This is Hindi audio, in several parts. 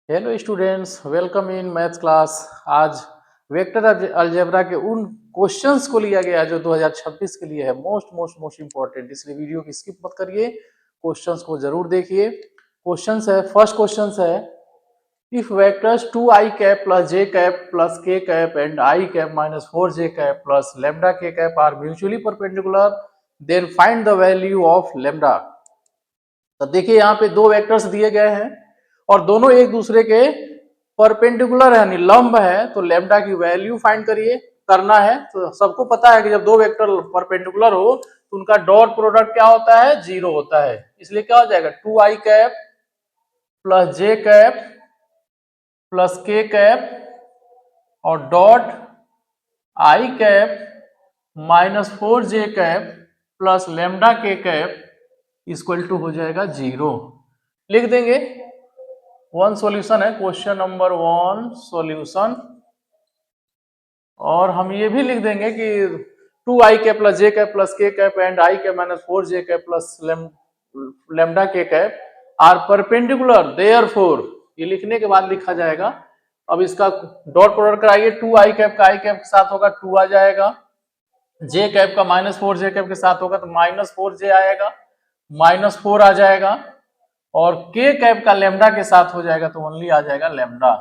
Hello students, welcome in maths class. आज वेक्टर अलजेब्रा के उन क्वेश्चंस को लिया गया है जो 2026 के लिए है मोस्ट इंपॉर्टेंट। इसलिए वीडियो की स्किप मत करिए, क्वेश्चंस को जरूर देखिए। क्वेश्चंस है, फर्स्ट क्वेश्चंस है, if vectors 2i cap plus j cap plus k cap and i cap minus 4j cap plus lambda k cap are mutually perpendicular, then find the value of lambda। तो देखिए यहाँ पे दो वेक्टर्स दिए गए हैं और दोनों एक दूसरे के परपेंडिकुलर है यानी लंब है, तो लेम्डा की वैल्यू फाइंड करिए करना है। तो सबको पता है कि जब दो वेक्टर परपेंडिकुलर हो तो उनका डॉट प्रोडक्ट क्या होता है, जीरो होता है। इसलिए क्या हो जाएगा, 2i cap plus j cap plus k cap और dot i cap minus 4j cap plus lambda k cap equal to हो जाएगा जीरो। लिख देंगे। वन सॉल्यूशन है, क्वेश्चन नंबर वन सॉल्यूशन। और हम ये भी लिख देंगे कि 2i cap plus j cap plus k cap and i cap minus 4j cap plus lambda k cap are perpendicular, therefore. ये लिखने के बाद लिखा जाएगा। अब इसका डॉट प्रोडक्ट कराइए, 2i कैप का i कैप के साथ होगा 2 आ जाएगा, j कैप का माइनस 4j कैप के साथ होगा तो माइनस 4j आएगा, माइनस 4 आ जाएगा, और k कैप का लेमडा के साथ हो जाएगा तो ओनली आ जाएगा लेमडा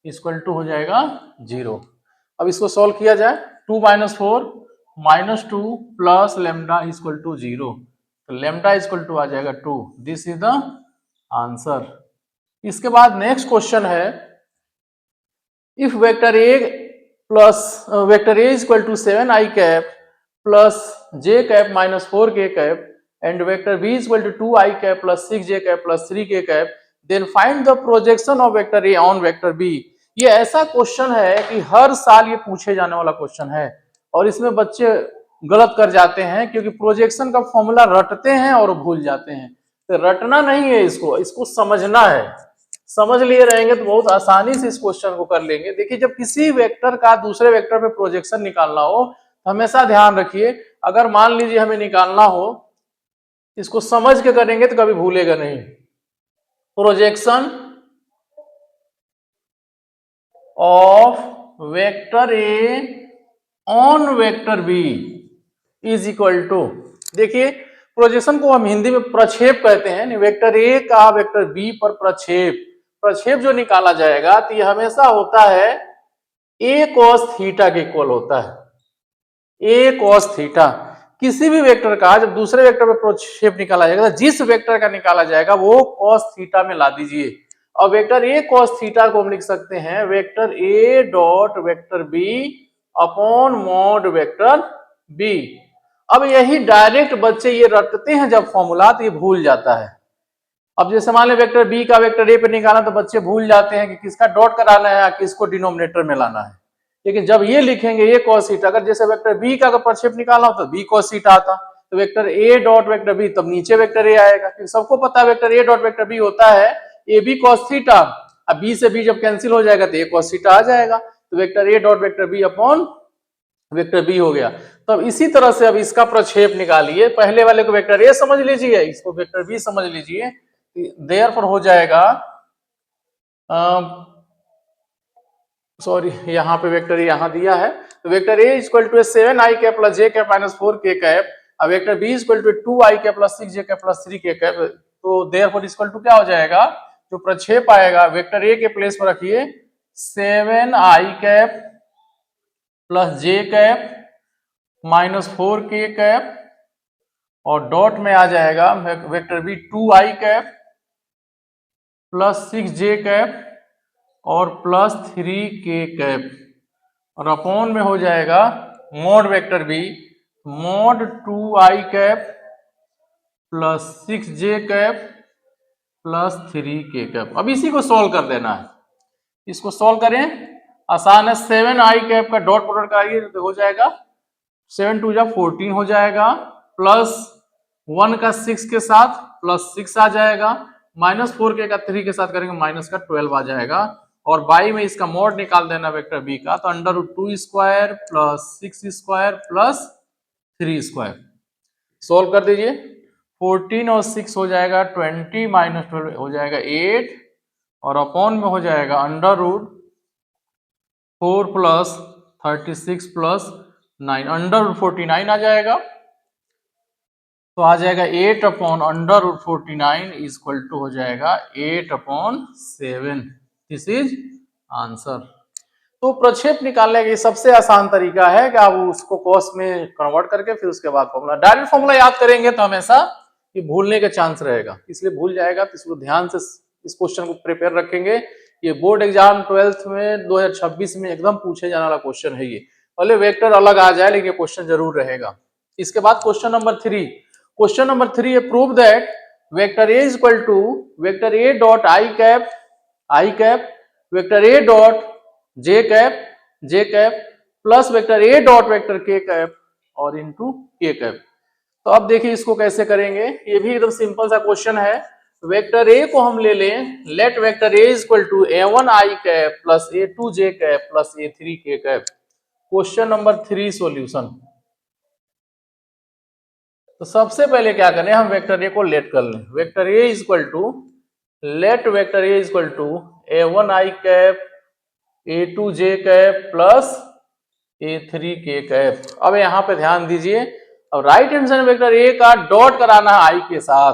इक्वल टू हो जाएगा जीरो। अब इसको सॉल्व किया जाए, 2 minus 4 minus 2 plus lambda equal to zero, तो लेमडा इक्वल टू आ जाएगा 2। This is the answer. इसके बाद नेक्स्ट क्वेश्चन है, if vector a plus vector A equal to 7i cap plus j cap minus 4k cap and vector b equal to 2i cap plus 6j cap plus 3k cap, then find the projection of vector a on vector b। ये ऐसा क्वेश्चन है कि हर साल ये पूछे जाने वाला क्वेश्चन है और इसमें बच्चे गलत कर जाते हैं क्योंकि प्रोजेक्शन का फॉर्मूला रटते हैं और भूल जाते हैं। तो रटना नहीं है, इसको इसको समझना है। समझ लिए रहेंगे तो बहुत आसानी से इस क्वेश्चन को कर लेंगे। देखिए, जब किसी वेक्टर का दूसरे वेक्टर पे प्रोजेक्शन निकालना हो तो हमेशा ध्यान रखिए, अगर मान लीजिए हमें निकालना हो, इसको समझ के करेंगे तो कभी भूलेगा नहीं। Projection of vector a on vector b is equal to, देखिए प्रोजेक्शन को हम हिंदी में प्रक्षेप कहते हैं। वेक्टर ए का वेक्टर बी पर प्रक्षेप, प्रक्षेप जो निकाला जाएगा तो ये हमेशा होता है ए कॉस थीटा के इक्वल होता है। ए कॉस थीटा किसी भी वेक्टर का जब दूसरे वेक्टर पे प्रक्षेप निकाला जाएगा तो जिस वेक्टर का निकाला जाएगा वो कॉस थीटा में ला दीजिए। और वेक्टर ए कॉस थीटा को हम लिख सकते हैं vector a dot vector b upon mod vector b. अब यही डायरेक्ट बच्चे ये रटते हैं जब फॉर्मूला तो ये भूल जाता है। अब जैसे मान लें वेक्टर बी का वेक्टर ए पे निकालना तो बच्चे भूल जाते हैं कि किसका डॉट कराना है या किसको डिनोमिनेटर में लाना है। लेकिन जब ये लिखेंगे ए कॉस थीटा, अगर जैसे वेक्टर बी का अगर प्रक्षेप निकालना हो तो बी कॉस थीटा आता, तो vector a dot vector b, तब नीचे वेक्टर ए आएगा क्योंकि सबको पता है vector a dot vector b होता है ए बी कॉस थीटा। अब बी से बी जब कैंसिल हो जाएगा तो ए कॉस थीटा आ जाएगा, तो vector a dot vector b upon vector b हो गया। तब इसी तरह से अब इसका प्रक्षेप निकालिए, पहले वाले को वेक्टर ए समझ लीजिए, इसको वेक्टर बी समझ लीजिए, देयरफॉर हो जाएगा, सॉरी यहाँ पे वेक्टर यहाँ दिया है, तो vector A equal to 7i cap plus j cap minus 4k cap, अब vector B equal to 2i cap plus 6j cap plus 3k cap. तो देयरफॉर इक्वल टू क्या हो जाएगा, जो प्रक्षेप आएगा वेक्टर ए के प्लेस पर रखिए 7i cap plus j cap minus 4k cap और डॉट में आ जाएगा vector b 2i cap plus 6j cap और प्लस 3k कैप, और अपॉन में हो जाएगा mod vector b mod 2i cap plus 6j cap plus 3k cap. अब इसी को सॉल्व कर देना है, इसको सॉल्व करें, आसान है। 7i कैप का डॉट प्रोडक्ट कराइए तो हो जाएगा 7 2 जा 14 हो जाएगा, प्लस 1 का 6 के साथ प्लस 6 आ जाएगा, माइनस 4k का 3 के साथ करेंगे माइनस का 12 आ जाएगा, और बाई में इसका मॉड निकाल देना वेक्टर बी का, तो under root 2 square plus 6 square plus 3 square. Solve कर दीजिए, 14 और 6 हो जाएगा 20 माइनस 12 हो जाएगा 8, और अपॉन में हो जाएगा under root 4 plus 36 plus 9, under root 49 आ जाएगा। तो आ जाएगा 8 upon under root 49 equal to हो जाएगा 8 अपॉन 7। This is answer. तो प्रक्षेप निकालने का सबसे आसान तरीका है कि आप उसको कॉस में कन्वर्ट करके फिर उसके बाद फॉर्मूला, डायरेक्ट फॉर्मूला याद करेंगे तो हमेशा ये भूलने का चांस रहेगा, इसलिए भूल जाएगा। तो इसको ध्यान से इस क्वेश्चन को प्रिपेयर रखेंगे। ये बोर्ड एग्जाम 12th में 2026 में एकदम पूछे जाने वाला क्वेश्चन है। ये भले वेक्टर अलग आ जाए लेकिन क्वेश्चन जरूर रहेगा। इसके बाद क्वेश्चन नंबर 3। क्वेश्चन नंबर 3 है prove that vector a is equal to vector a dot i cap vector a dot j cap plus vector a dot vector k cap और इनटू के कैप। तो अब देखिए इसको कैसे करेंगे। ये भी एकदम सिंपल सा क्वेश्चन है। वेक्टर ए को हम ले लें, let vector a is equal to a1 i cap plus a2 j cap plus a3 k cap. Question number 3 solution. तो सबसे पहले क्या करें, हम वेक्टर ए को लेट कर लें। Vector a is equal to let vector a is equal to a1 i cap a2 j cap plus a3 k cap. अब यहां पे ध्यान दीजिए, अब right hand side vector a का डॉट कराना है आई के साथ,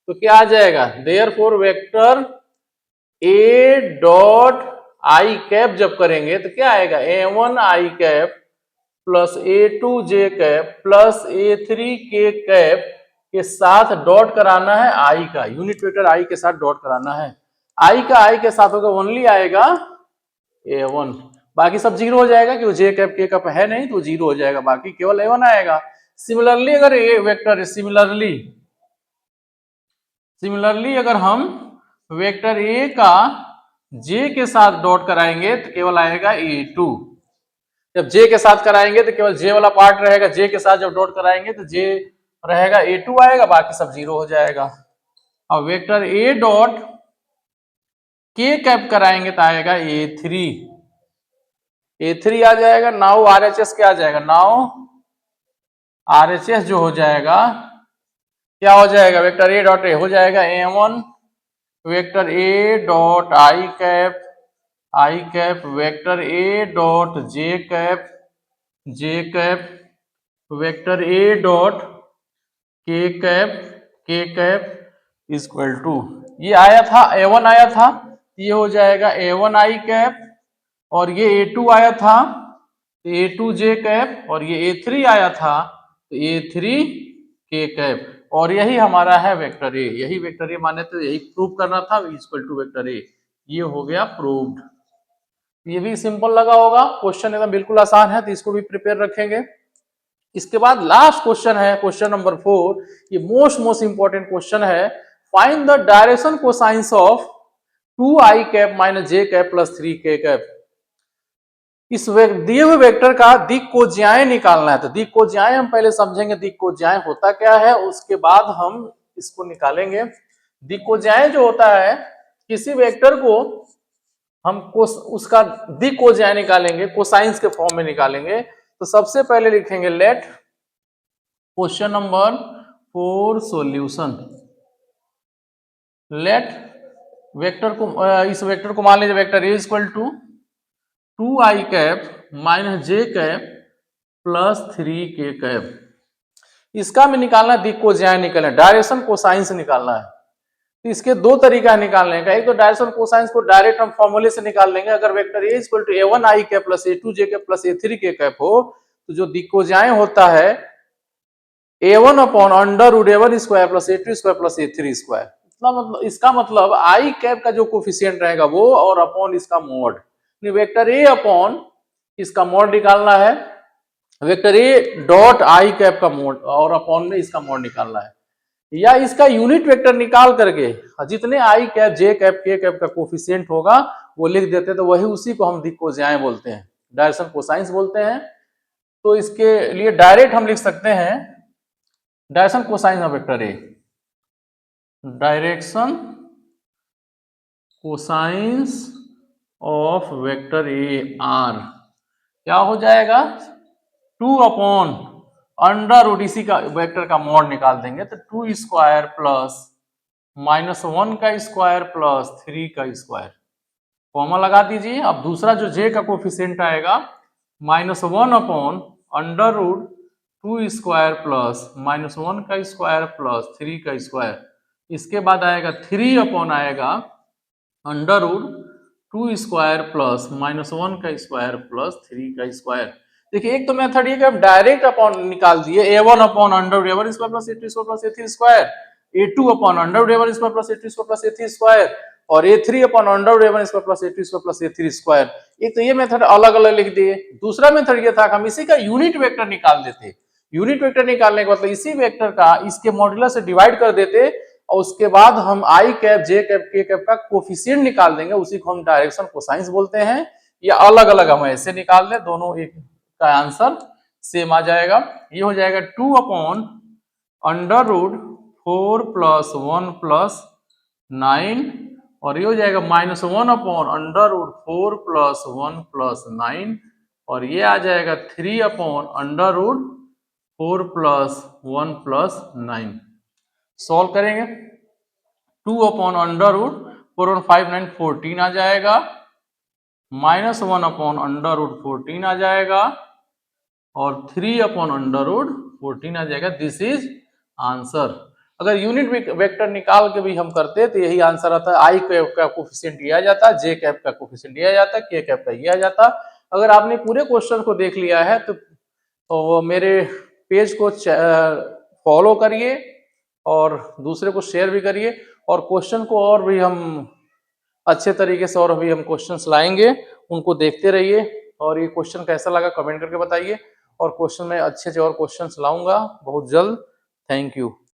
तो क्या आ जाएगा, therefore vector a dot i cap जब करेंगे तो क्या आएगा, a1 i cap plus a2 j cap plus a3 k cap के साथ डॉट कराना है आई का, यूनिट वेक्टर आई के साथ डॉट कराना है। आई का आई के साथ होगा ओनली आएगा a1, बाकी सब जीरो हो जाएगा क्योंकि जे कैप के कैप है नहीं तो जीरो हो जाएगा, बाकी केवल a1 आएगा। सिमिलरली अगर ये वेक्टर सिमिलरली अगर हम वेक्टर ए का जे के साथ डॉट कराएंगे तो केवल आएगा a2। जब जे के साथ कराएंगे तो केवल जे वाला पार्ट रहेगा, जे के साथ जब डॉट कराएंगे तो जे रहेगा, a2 आएगा, बाकी सब जीरो हो जाएगा। अब वेक्टर ए डॉट के कैप कराएंगे तो आएगा a3 आ जाएगा। नाउ आरएचएस क्या आ जाएगा, नाउ आरएचएस जो हो जाएगा क्या हो जाएगा, वेक्टर ए डॉट ए हो जाएगा a1 vector a dot i cap vector a dot j cap vector a dot के कैप इक्वल टू, ये आया था a1 आया था, ये हो जाएगा a1 आई कैप, और ये a2 आया था तो a2 जे कैप, और ये a3 आया था तो a3 के कैप, और यही हमारा है वेक्टर ए। यही वेक्टर ए माने तो यही प्रूव करना था, इक्वल टू वेक्टर ए। ये हो गया प्रूव्ड। ये भी सिंपल लगा होगा, क्वेश्चन एकदम बिल्कुल आसान है, तो इसको भी प्रिपेयर रखेंगे। इसके बाद लास्ट क्वेश्चन है क्वेश्चन नंबर 4। ये मोस्ट इंपॉर्टेंट क्वेश्चन है। Find the direction cosines of 2 i cap minus j cap plus 3 k cap. इस दिए हुए वेक्टर का दिक् को ज्याय निकालना है। तो दिक् को ज्याय हम पहले समझेंगे, दिक् को ज्याय होता क्या है, उसके बाद हम इसको निकालेंगे। दिक् को ज्याय जो होता है, किसी वेक्टर को हम उसका दिक् को ज्याय निकालेंगे, कोसाइंस के फॉर्म में निकालेंगे। तो सबसे पहले लिखेंगे let question number 4 solution. Let vector को इस वेक्टर को मान लीजिए vector A equal to 2 i cap minus j cap plus 3 k cap. इसका भी निकालना है, दिक् को ज्याय निकालना है, डायरेक्शन कोसाइंस निकालना है। तो इसके दो तरीका निकालने का, एक तो डायरेक्शन कोसाइंस को डायरेक्ट हम फॉर्मूले से निकाल लेंगे। अगर vector A equal to a1 i cap plus a2 j cap plus a3 k cap हो, तो जो दिक् को ज्याय होता है a1 upon under root a1 square plus a2 square plus a3 square. मतलब इसका मतलब आई कैप का जो कोफिशिएंट रहेगा वो, और अपॉन इसका मोड, वेक्टर ए अपॉन इसका मोड निकालना है, vector a dot i cap का मोड, और अपॉन में इसका मोड निकालना है, या इसका यूनिट वेक्टर निकाल करके जितने आई कैप जे कैप के कैप का कोफिशिएंट होगा वो लिख देते, तो वही उसी को हम दिक् को ज्याय बोलते हैं, डायरेक्शन कोसाइंस बोलते हैं। तो इसके लिए डायरेक्ट हम लिख सकते हैं direction cosines of vector A, direction cosines of vector A R क्या हो जाएगा, 2 अपॉन अंडर रूट, इसी का वेक्टर का मोड निकाल देंगे तो 2 स्क्वायर प्लस -1 का स्क्वायर प्लस 3 का स्क्वायर। कॉमा लगा दीजिए। अब दूसरा जो जे का कोफिशिएंट आएगा -1 upon under root 2 square plus -1 का स्क्वायर प्लस 3 का स्क्वायर। इसके बाद आएगा 3 अपॉन आएगा अंडर रूट 2 स्क्वायर प्लस -1 का स्क्वायर प्लस 3 का स्क्वायर। देखिए एक तो मेथड ये कि आप डायरेक्ट अपॉन निकाल दिए, a1 upon under root a1 square plus a2 square plus a3 square, a2 upon under root a1 square plus a2 square plus a3 square और a3 upon under root a1 square plus a2 square plus a3 square. एक तो ये मेथड अलग अलग लिख दिए। दूसरा मेथड ये था कि हम इसी का यूनिट वेक्टर निकाल देते। यूनिट वेक्टर निकालने के मतलब इसी वेक्टर का इसके मॉड्यूलस से डिवाइड कर देते और उसके बाद हम आई कैप जे कैप के कैप का कोफिशिएंट निकाल देंगे, उसी को हम डायरेक्शन कोसाइंस बोलते हैं। या अलग अलग हम ऐसे निकाल दें, दोनों एक का आंसर सेम आ जाएगा। ये हो जाएगा 2 upon under root 4 plus 1 plus 9 और ये हो जाएगा -1 upon under root 4 plus 1 plus 9 और ये आ जाएगा 3 upon under root 4 plus 1 plus 9। Solve करेंगे। 2 अपॉन अंडर रूट 4 और 5 9 14 आ जाएगा, -1 अपॉन अंडर रूट 14 आ जाएगा और 3 अपॉन अंडर रूट 14 आ जाएगा। This is answer. अगर यूनिट वेक्टर निकाल के भी हम करते तो यही आंसर आता है। आई कैप का कोफिशिएंट ये आ जाता, जे कैप का कोफिशिएंट ये आ जाता, के कैप का ये आ जाता। अगर आपने पूरे क्वेश्चन को देख लिया है तो मेरे पेज को फॉलो करिए और दूसरे को शेयर भी करिए और क्वेश्चन को और भी हम अच्छे तरीके से और अभी हम क्वेश्चंस लाएंगे, उनको देखते रहिए। और ये क्वेश्चन कैसा लगा कमेंट करके बताइए और क्वेश्चन में अच्छे से और क्वेश्चंस लाऊंगा बहुत जल्द। Thank you.